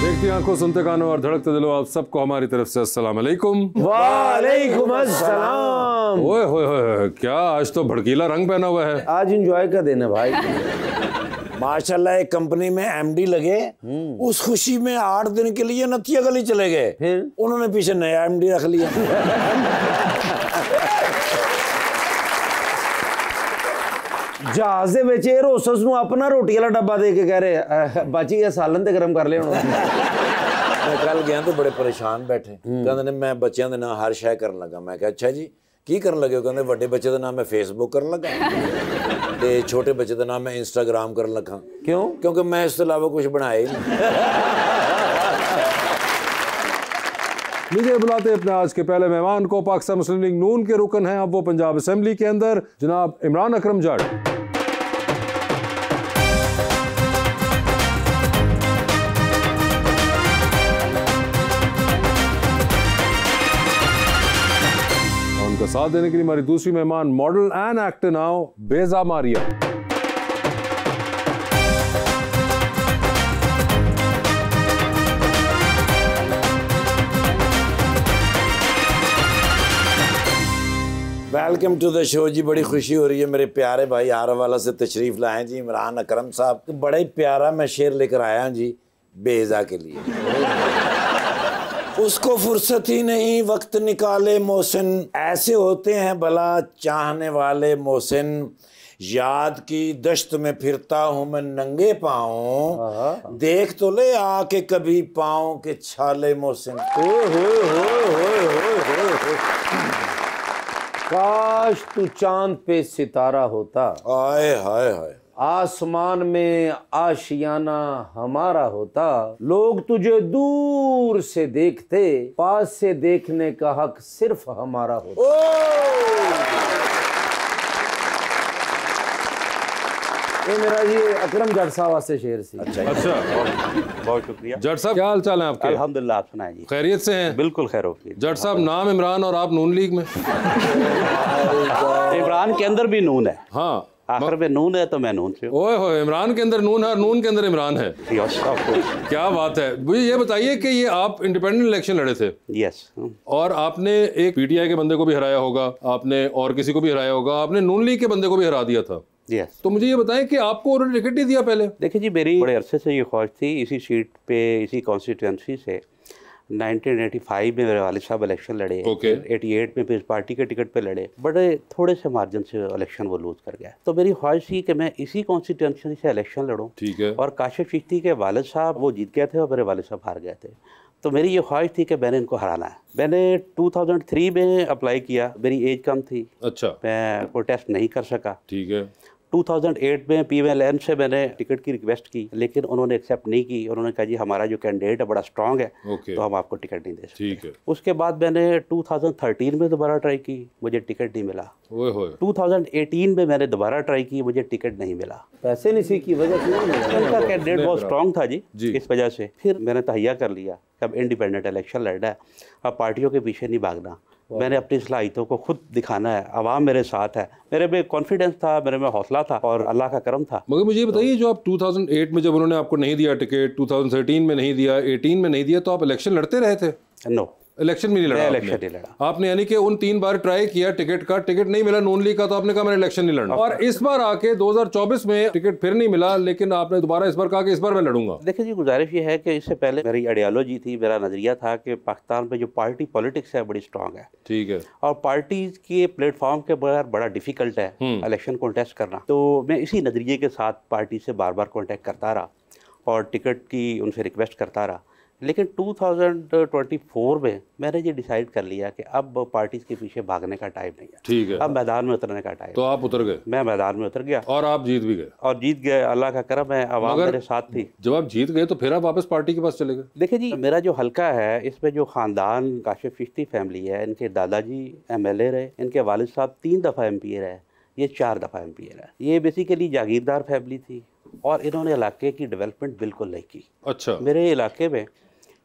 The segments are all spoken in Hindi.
देखती आंखों, सुनते कानों और धड़कते दिलों, आप सबको हमारी तरफ से अस्सलाम वालेकुम। वालेकुम अस्सलाम। ओए होए होए, क्या आज तो भड़कीला रंग पहना हुआ है। आज एंजॉय का दिन है भाई। माशाल्लाह एक कंपनी में एमडी लगे, उस खुशी में 8 दिन के लिए नथिया गली चले गए, फिर उन्होंने पीछे नया एमडी रख लिया। जहाजे बेचे रोसस नु अपना रोटी वाला डब्बा दे के कह रहे बाची ये सालन ते गरम कर ले हुण। मैं कल गया तो बड़े परेशान बैठे, कहंदे ने मैं बच्चों के नाम हर शय करन लगा। मैं कहा अच्छा जी की करन लगे हो? कहंदे बड़े बच्चे का नाम मैं फेसबुक करन लगा ते छोटे बच्चे का नाम मैं इंस्टाग्राम करन लगा। क्यों? क्योंकि मैं इसके अलावा कुछ बनाया ही नहीं। लीजिए बुलाते अपने आज के पहले मेहमान को। पाकिस्तान मुस्लिम लीग नून के रुकन हैं अब वो पंजाब असेंबली के अंदर, जनाब इमरान अकरम जट। उनका साथ देने के लिए हमारी दूसरी मेहमान, मॉडल एंड एक्टर नाउ बेजा मारिया। Welcome to the show ji. बड़ी खुशी हो रही है मेरे प्यारे भाई आरवाला से तशरीफ लाए जी इमरान अकरम साहब। बड़ा ही प्यारा मैं शेर लेकर आया जी बेजा के लिए। उसको फुर्सत ही नहीं वक्त निकाले मोहसिन, ऐसे होते हैं भला चाहने वाले मोहसिन। याद की दश्त में फिरता हूँ मैं नंगे पाँव, देख तो ले आके कभी पाँव के छाले मोहसिन। काश तू चांद पे सितारा होता, आए हाय हाय, आसमान में आशियाना हमारा होता। लोग तुझे दूर से देखते, पास से देखने का हक सिर्फ हमारा होता। ये मेरा ये अकरम जट साहब वास्ते शेर सी। अच्छा, बहुत शुक्रिया जट साहब, क्या हाल चाल है आपके? अल्हम्दुलिल्लाह, आप सुनाए जी? खैरियत से हैं? बिल्कुल खैर होगी। जट साहब, नाम इमरान और आप नून लीग में? इमरान के अंदर भी नून है। हाँ, आखिर में नून है तो मैं नून से हूँ। ओए होए, इमरान के अंदर नून है और नून के अंदर इमरान है। क्या बात है। मुझे ये बताइए कि ये आप इंडिपेंडेंट इलेक्शन लड़े थे? यस। और आपने एक पीटीआई के बंदे को भी हराया होगा, आपने और किसी को भी हराया होगा, आपने नून लीग के बंदे को भी हरा दिया था। यस। तो मुझे ये बताएं कि आपको उन्होंने टिकट ही दिया पहले? देखिए जी, मेरी बड़े अरसे से ये ख्वाहिश थी, इसी सीट पे, इसी कॉन्स्टिट्यूंसी से 1985 में मेरे वालिद साहब इलेक्शन लड़े। 88 में फिर पार्टी के टिकट पे लड़े, बड़े थोड़े से मार्जिन से इलेक्शन वो लूज कर गया। तो मेरी ख्वाहिश थी कि मैं इसी कॉन्स्टिट्यूंसी से इलेक्शन लड़ूं। ठीक है। और काशिफ चिश्ती के वालिद साहब वो जीत गए थे और मेरे वालिद साहब हार गए थे। तो मेरी ये ख्वाहिश थी कि मैंने इनको हराना है। मैंने 2003 में अप्लाई किया, मेरी एज कम थी। अच्छा। मैं कोटेस्ट नहीं कर सका। ठीक है। 2008 में PMLN से मैंने टिकट की रिक्वेस्ट की, लेकिन उन्होंने एक्सेप्ट नहीं की। उन्होंने कहा जी हमारा जो कैंडिडेट है बड़ा स्ट्रांग है, तो हम आपको टिकट नहीं दे सकते। ठीक है। उसके बाद मैंने 2013 में दोबारा ट्राई की, मुझे टिकट नहीं मिला। 2018 में मैंने दोबारा ट्राई की, मुझे टिकट नहीं मिला। पैसे नहीं सी की वजह से उनका कैंडिडेट बहुत स्ट्रांग था जी, इस वजह से फिर मैंने तहैया कर लिया अब इंडिपेंडेंट इलेक्शन लड़ना है, अब पार्टियों के पीछे नहीं भागना। मैंने अपनी सलाहियतों को खुद दिखाना है, आवाम मेरे साथ है। मेरे में कॉन्फिडेंस था, मेरे में हौसला था और अल्लाह का करम था। मगर मुझे ये बताइए, जो आप 2008 में जब उन्होंने आपको नहीं दिया टिकट, 2013 में नहीं दिया, 18 में नहीं दिया, तो आप इलेक्शन लड़ते रहे थे? नो, इलेक्शन में नहीं लड़ा? इलेक्शन नहीं लड़ा आपने, यानी कि उन 3 बार ट्राई किया टिकट का, टिकट नहीं मिला नून लीग का, तो आपने कहा मैंने इलेक्शन नहीं लड़ना। और इस बार आके 2024 में टिकट फिर नहीं मिला, लेकिन आपने दोबारा इस बार कहा कि इस बार मैं लड़ूंगा। देखिए जी, गुजारिश ये है कि इससे पहले मेरी आइडियोलॉजी थी, मेरा नजरिया था कि पाकिस्तान में जो पार्टी पॉलिटिक्स है बड़ी स्ट्रांग है। ठीक है। और पार्टी के प्लेटफॉर्म के बगैर बड़ा डिफिकल्ट है इलेक्शन कॉन्टेस्ट करना। तो मैं इसी नजरिए के साथ पार्टी से बार बार कॉन्टेक्ट करता रहा और टिकट की उनसे रिक्वेस्ट करता रहा। लेकिन 2024 में मैंने ये डिसाइड कर लिया कि अब पार्टीज के पीछे भागने का टाइम नहीं है। ठीक है। अब मैदान में उतरने का टाइम। तो आप उतर गए? मैं मैदान में उतर गया और आप जीत भी गए? और जीत गए, अल्लाह का करम है, आवाम मेरे साथ थी। जब आप जीत गए तो फिर आप वापस पार्टी के पास चले गए? देखिए जी, मेरा जो हल्का है इसमें जो ख़ानदान काशिफ चिश्ती फैमिली है, इनके दादाजी MLA रहे, इनके वालिद साहब 3 दफ़ा MP रहे, ये 4 दफ़ा MP रहे। ये बेसिकली जागीरदार फैमिली थी और इन्होंने इलाके की डेवलपमेंट बिल्कुल नहीं की। अच्छा। मेरे इलाके में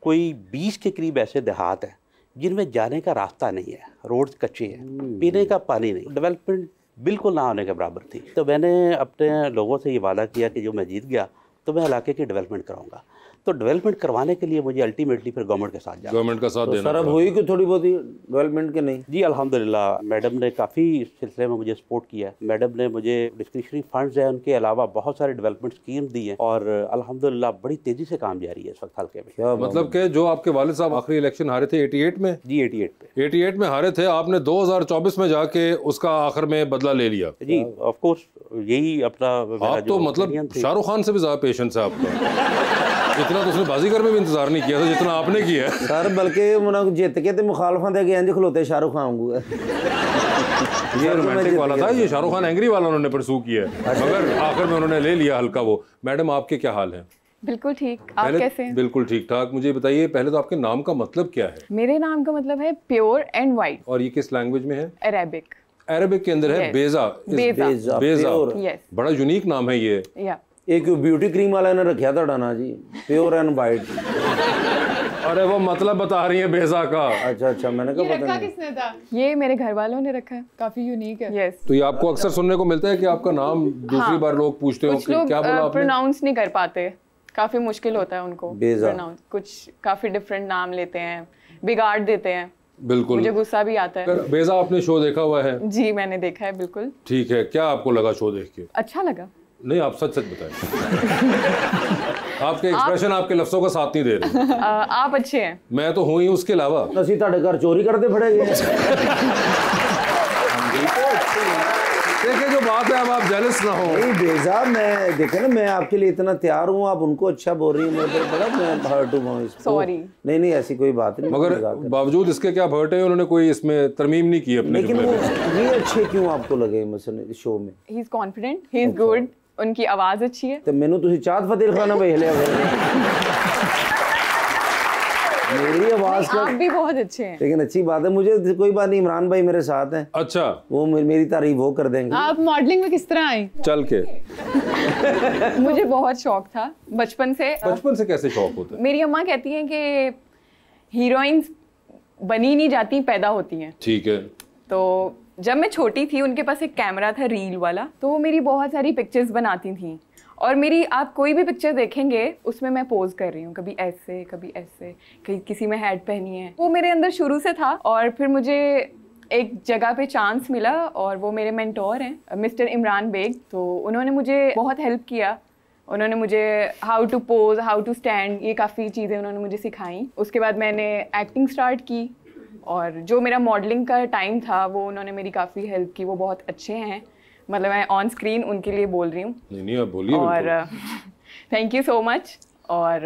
कोई 20 के करीब ऐसे देहात हैं जिनमें जाने का रास्ता नहीं है, रोड्स कच्चे हैं, पीने का पानी नहीं, डेवलपमेंट बिल्कुल ना होने के बराबर थी। तो मैंने अपने लोगों से ये वादा किया कि जो मैं जीत गया तो मैं इलाके की डेवलपमेंट कराऊंगा। तो डेवलपमेंट करवाने के लिए मुझे अल्टीमेटली फिर गवर्नमेंट के साथ जाना। गवर्नमेंट का साथ देना सर अब हुई कि थोड़ी बहुत ही डेवलपमेंट के नहीं? जी अल्हम्दुलिल्लाह, मैडम ने काफ़ी सिलसिले में मुझे सपोर्ट किया है। मैडम ने मुझे डिस्क्रिशनरी फंड्स हैं, उनके अलावा बहुत सारे डेवलपमेंट स्कीम दी हैं और अल्हम्दुलिल्लाह बड़ी तेज़ी से काम जारी है इस वक्त हल्के में। क्या मतलब कि जो आपके वालिद साहब आखिरी इलेक्शन हारे थे 88 में, जी 88 पे 88 में हारे थे, आपने 2024 में जाके उसका आखिर में बदला ले लिया। जी ऑफ कोर्स यही अपना मेरा आप तो जो मतलब opinion थी। शाहरुख खान से भी ज्यादा पेशेंस है आपका। इतना तो उसने बाजीगर में भी इंतजार नहीं किया था जितना आपने किया है। सर बल्कि मुना जित के तो मुखालफा दे के इंज खलोते शाहरुख खान को। ये रोमांटिक वाला था, ये शाहरुख खान एंग्री वाला उन्होंने परसू किया है, मगर आखिर में उन्होंने ले लिया हल्का वो। मैडम आपके क्या हाल है? बिल्कुल ठीक। आप पहले कैसे हैं? बिल्कुल ठीक ठाक। मुझे बताइए पहले तो आपके नाम का मतलब क्या है? मेरे नाम का मतलब है प्योर एंड वाइट। और ये किस लैंग्वेज में है? अरेबिक। अरेबिक के अंदर है Yes. बेजा। बेजा। बेजा Yes. बड़ा यूनिक नाम है ये। या एक ब्यूटी क्रीम वाला ने रखा था ना जी, प्योर एंड वाइट। अरे वो मतलब बता रही है बेजा का। अच्छा अच्छा, मैंने कहा पता नहीं। किसने था? ये मेरे घर वालों ने रखा है। काफी यूनिक है। यस। तो ये आपको अक्सर सुनने को मिलता है कि आपका नाम दूसरी बार लोग पूछते हो कुछ कि लोग क्या बोला आपने? प्रोनाउंस नहीं कर पाते, काफी मुश्किल होता है उनको बेजा। pronounce। कुछ काफी डिफरेंट नाम लेते हैं, बिगाड़ देते हैं। बिल्कुल। मुझे गुस्सा भी आता है। अगर बेजा आपने शो देखा हुआ है? जी मैंने देखा है बिल्कुल। ठीक है, क्या आपको लगा शो देख के? अच्छा लगा। नहीं, आप सच सच बताएं। आपके एक्सप्रेशन आपके लफ्जों का साथ नहीं दे रहे। आप अच्छे हैं। मैं तो हूं ही, उसके अलावा ਅਸੀਂ ਤੁਹਾਡੇ ਘਰ ਚੋਰੀ ਕਰਦੇ ਫੜੇ ਗਏ। देखिए जो बात है, अब आप जेलस ना हो। नहीं बेजा, मैं देखे ना, मैं आपके लिए इतना तैयार हूँ, आप उनको अच्छा बोल रही हैं, मैं तो बड़ा मैं हर्ट हुआ हूँ इसको। Sorry। नहीं नहीं ऐसी कोई बात नहीं, मगर मजाक कर- बावजूद इसके क्या भर्ट है, उन्होंने कोई इसमें तरमीम नहीं की अपने लेकिन जुमले वो में। ये अच्छे क्यों आपको लगे मसलन शो में? He is confident, he is good, उनकी आवाज अच्छी है। तो मैनू तुसी चाँद फतेह खाना भेज लिया मेरी आवाज का। आप भी बहुत अच्छे हैं। लेकिन अच्छी बात है, मुझे कोई बात नहीं, इमरान भाई मेरे साथ हैं, अच्छा वो मेरी तारीफ वो कर देंगे। आप मॉडलिंग में किस तरह आई? चल के। मुझे बहुत शौक था बचपन से। बचपन से कैसे शौक होता है? मेरी अम्मा कहती हैं कि हीरोइंस बनी नहीं जाती, पैदा होती हैं। ठीक है। तो जब मैं छोटी थी उनके पास एक कैमरा था रील वाला, तो वो मेरी बहुत सारी पिक्चर्स बनाती थी। और मेरी आप कोई भी पिक्चर देखेंगे उसमें मैं पोज कर रही हूँ, कभी ऐसे कभी ऐसे, किसी में हैट पहनी है। वो मेरे अंदर शुरू से था। और फिर मुझे एक जगह पे चांस मिला और वो मेरे मेंटोर हैं मिस्टर इमरान बेग। तो उन्होंने मुझे बहुत हेल्प किया। उन्होंने मुझे how to pose, how to stand, ये काफ़ी चीज़ें उन्होंने मुझे सिखाई। उसके बाद मैंने एक्टिंग स्टार्ट की और जो मेरा मॉडलिंग का टाइम था वो उन्होंने मेरी काफ़ी हेल्प की। वो बहुत अच्छे हैं, मतलब मैं ऑन स्क्रीन उनके लिए बोल रही हूँ। नहीं आप बोलिए। और थैंक यू सो मच। और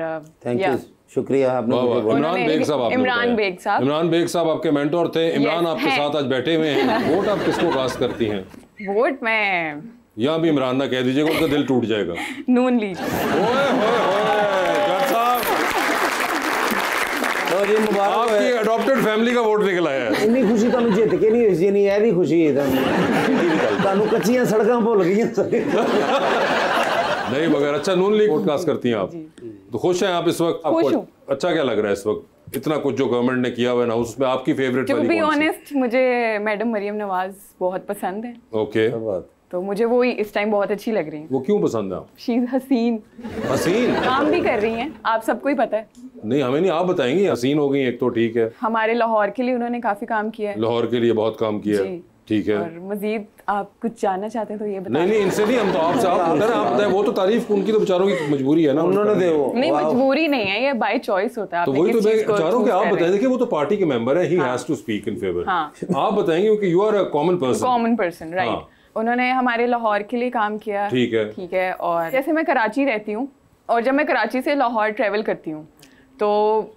थैंक यू, शुक्रिया आपने वाह, मुझे वाह। बोला। इमरान बेग साहब आपने इमरान बताया। बेग साहब। इमरान बेग साहब आपके मेंटोर थे। इमरान Yes, आपके हैं। साथ आज बैठे हुए हैं। वोट आप किसको कास्ट करती हैं? वोट मैं यहाँ भी इमरान ना कह दीजिएगा, उनका दिल टूट जाएगा। नून लीग। ओए होए होए, जज साहब और ये मुबारक आपकी है। अडॉप्टेड फैमिली का वोट निकला है। ਇੰਨੀ ਖੁਸ਼ੀ ਤੁਹਾਨੂੰ ਜਿੱਤ ਕੇ ਨਹੀਂ ਹੋਈ ਸੀ, ਨਹੀਂ ਇਹਦੀ ਖੁਸ਼ੀ ਹੈ ਤੁਹਾਨੂੰ ਕੱਚੀਆਂ ਸੜਕਾਂ ਭੁੱਲ ਗਈਆਂ नहीं मगर अच्छा, नून लीग वोट कास्ट करती हैं आप, तो खुश हैं आप इस वक्त? खुश आपको हूँ। अच्छा क्या लग रहा है इस वक्त? इतना कुछ जो गवर्नमेंट ने किया हुआ है ना, उसमें आपकी फेवरेट टू वाली बी कौन सी? ऑनेस्ट मुझे मैडम मरियम नवाज बहुत पसंद है। ओके, तो मुझे वो इस टाइम बहुत अच्छी लग रही है। वो क्यों पसंद है? शी इज हसीन, हसीन? काम भी कर रही हैं, आप सबको ही पता है। नहीं हमें नहीं, आप बताएंगी। हसीन हो गई एक तो ठीक है, हमारे लाहौर के लिए उन्होंने काफी काम किया है। लाहौर के लिए बहुत काम किया है। जी। ठीक है। और मजीद आप कुछ जानना चाहते हैं तो ये बताएं। नहीं नहीं इनसे नहीं, हम तो आपसे आप उधर आप बताएं। वो तो तारीफ उनकी तो बेचारों की मजबूरी है ना, उन्होंने दे वो नहीं मजबूरी नहीं है, ये बाय चॉइस होता है। तो आपने वही तो किस मैं चीज़ को चाह रहा हूँ कि choose आप कर रहे बताएं। हैं। देखिए वो तो पार्टी के मेंबर है, he has to speak in favour. हाँ। आप बताएंगे क्योंकि you are a common person. Common person, हाँ। राइट। उन्होंने हमारे लाहौर के लिए काम किया। ठीक है। ठीक है। और जैसे मैं कराची रहती हूँ और जब मैं कराची से लाहौर ट्रेवल करती हूँ तो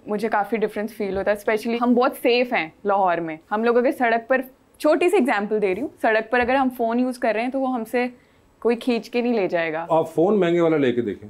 मुझे काफ़ी डिफरेंस फील होता है। स्पेशली हम बहुत सेफ हैं लाहौर में। हम लोग अगर सड़क पर, छोटी सी एग्जांपल दे रही हूँ, सड़क पर अगर हम फ़ोन यूज़ कर रहे हैं तो वो हमसे कोई खींच के नहीं ले जाएगा। आप फोन महंगे वाला लेके देखें।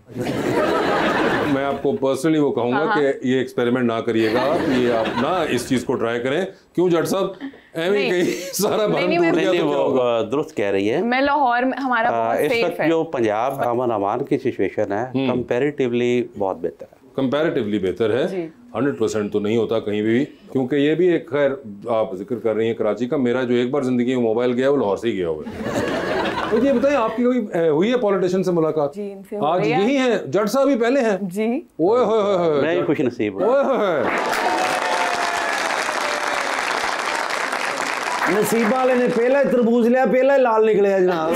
मैं आपको पर्सनली वो कहूंगा कि ये एक्सपेरिमेंट ना करिएगा, ये आप ना इस चीज को ट्राई करें। क्यों जट साहब एवं नहीं। कहीं सारा भरम नहीं, टूट मैं- गया नहीं तो क्या होगा? वो दुरुस्त कह रही है। मैं लाहौर में, हमारा बहुत इस सेफ वक्त है। जो पंजाब अमन अमान की सिचुएशन है कंपैरेटिवली बहुत बेहतर है। कंपैरेटिवली बेहतर है। जी। 100% तो नहीं होता कहीं भी, क्योंकि ये भी एक, खैर आप जिक्र कर रही हैं कराची का, मेरा जो एक बार जिंदगी में मोबाइल गया वो लाहौर से ही गया हुआ है। तो ये बताएं, आपकी कोई हुई है पॉलिटिशियन से मुलाकात? जी, इनसे हो आज गई है। यही हैं, जट साहब ही पहले हैं। जी। ओए होए होए होए, मैं खुश नसीब हूँ। ओए होए। नसीबा वाले ने पहला ही तरबूज लिया, पहला ही लाल निकले जनाब।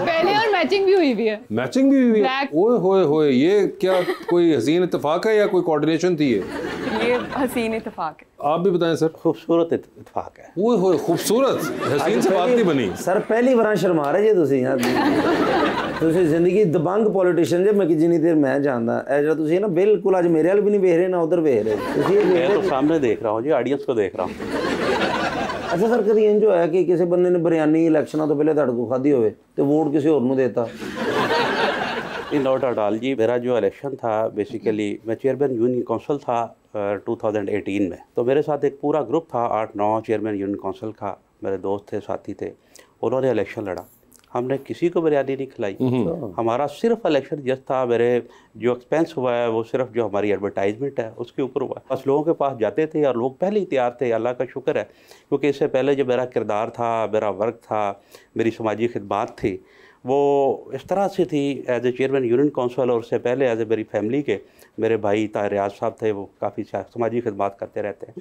पहले और मैचिंग भी हुई है। मैचिंग भी हुई है। Black। ओए होए होए, ये क्या कोई हसीन इत्तेफाक है या कोई कोऑर्डिनेशन थी ये हसीन इत्तेफाक है। आप भी बताएं सर। खूबसूरत इत्तेफाक है। ओए होए, खूबसूरत हसीन से बात नहीं बनी। सर पहली बार शर्मा रहे जे ਤੁਸੀਂ ਤੁਸੀਂ ਜ਼ਿੰਦਗੀ ਦਬੰਗ ਪੋਲੀਟੀਸ਼ੀਅਨ ਜੇ ਮੈਂ ਕਿ ਜਿੰਨੀ ਦੇਰ ਮੈਂ ਜਾਣਦਾ ਇਹ ਜਿਹੜਾ ਤੁਸੀਂ ਨਾ ਬਿਲਕੁਲ ਅੱਜ ਮੇਰੇ ਵਾਲ ਵੀ ਨਹੀਂ ਵੇਖ ਰਹੇ ਨਾ ਉਧਰ ਵੇਖ ਰਹੇ ਤੁਸੀਂ ਇਹ मैं तो सामने देख रहा हूँ जी, ऑडियंस को देख रहा हूँ। ਅੱਛਾ ਸਰ ਕਦੀ ਇੰਜ ਹੋਇਆ ਕਿ ਕਿਸੇ ਬੰਦੇ ਨੇ ਬਿਰਿਆਨੀ ਇਲੈਕਸ਼ਨਾਂ ਤੋਂ ਪਹਿਲੇ ਤੁਹਾਡੇ ਕੋਲ ਖਾਧੀ ਹੋਵੇ ਤੇ ਵੋਟ ਕਿਸੇ ਹੋਰ ਨੂੰ ਦੇਤਾ? नॉट एट ऑल जी। मेरा जो इलेक्शन था बेसिकली, मैं चेयरमैन यूनियन काउंसिल था 2018 में। तो मेरे साथ एक पूरा ग्रुप था, 8-9 चेयरमैन यूनियन काउंसिल का, मेरे दोस्त थे, साथी थे। उन्होंने इलेक्शन लड़ा, हमने किसी को बिरयानी नहीं खिलाई। हमारा सिर्फ इलेक्शन जस्ट था, मेरे जो एक्सपेंस हुआ है वो सिर्फ जो हमारी एडवर्टाइजमेंट है उसके ऊपर हुआ। बस लोगों के पास जाते थे और लोग पहले ही तैयार थे, अल्लाह का शुक्र है, क्योंकि इससे पहले जो मेरा किरदार था, मेरा वर्क था, मेरी समाजी खिदमात थी, वो इस तरह से थी as a chairman union council. और उससे पहले एज ए मेरी फैमिली के मेरे भाई ताहिर रियाज साहब थे, वो काफ़ी समाजी खिदमात करते रहते हैं,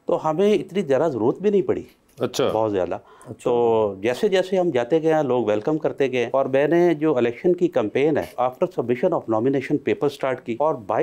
तो हमें इतनी ज़्यादा ज़रूरत भी नहीं पड़ी। अच्छा। बहुत ज़्यादा। तो जैसे जैसे हम जाते गए लोग वेलकम करते गए। और मैंने जो इलेक्शन की कैंपेन है after submission of nomination paper start की, और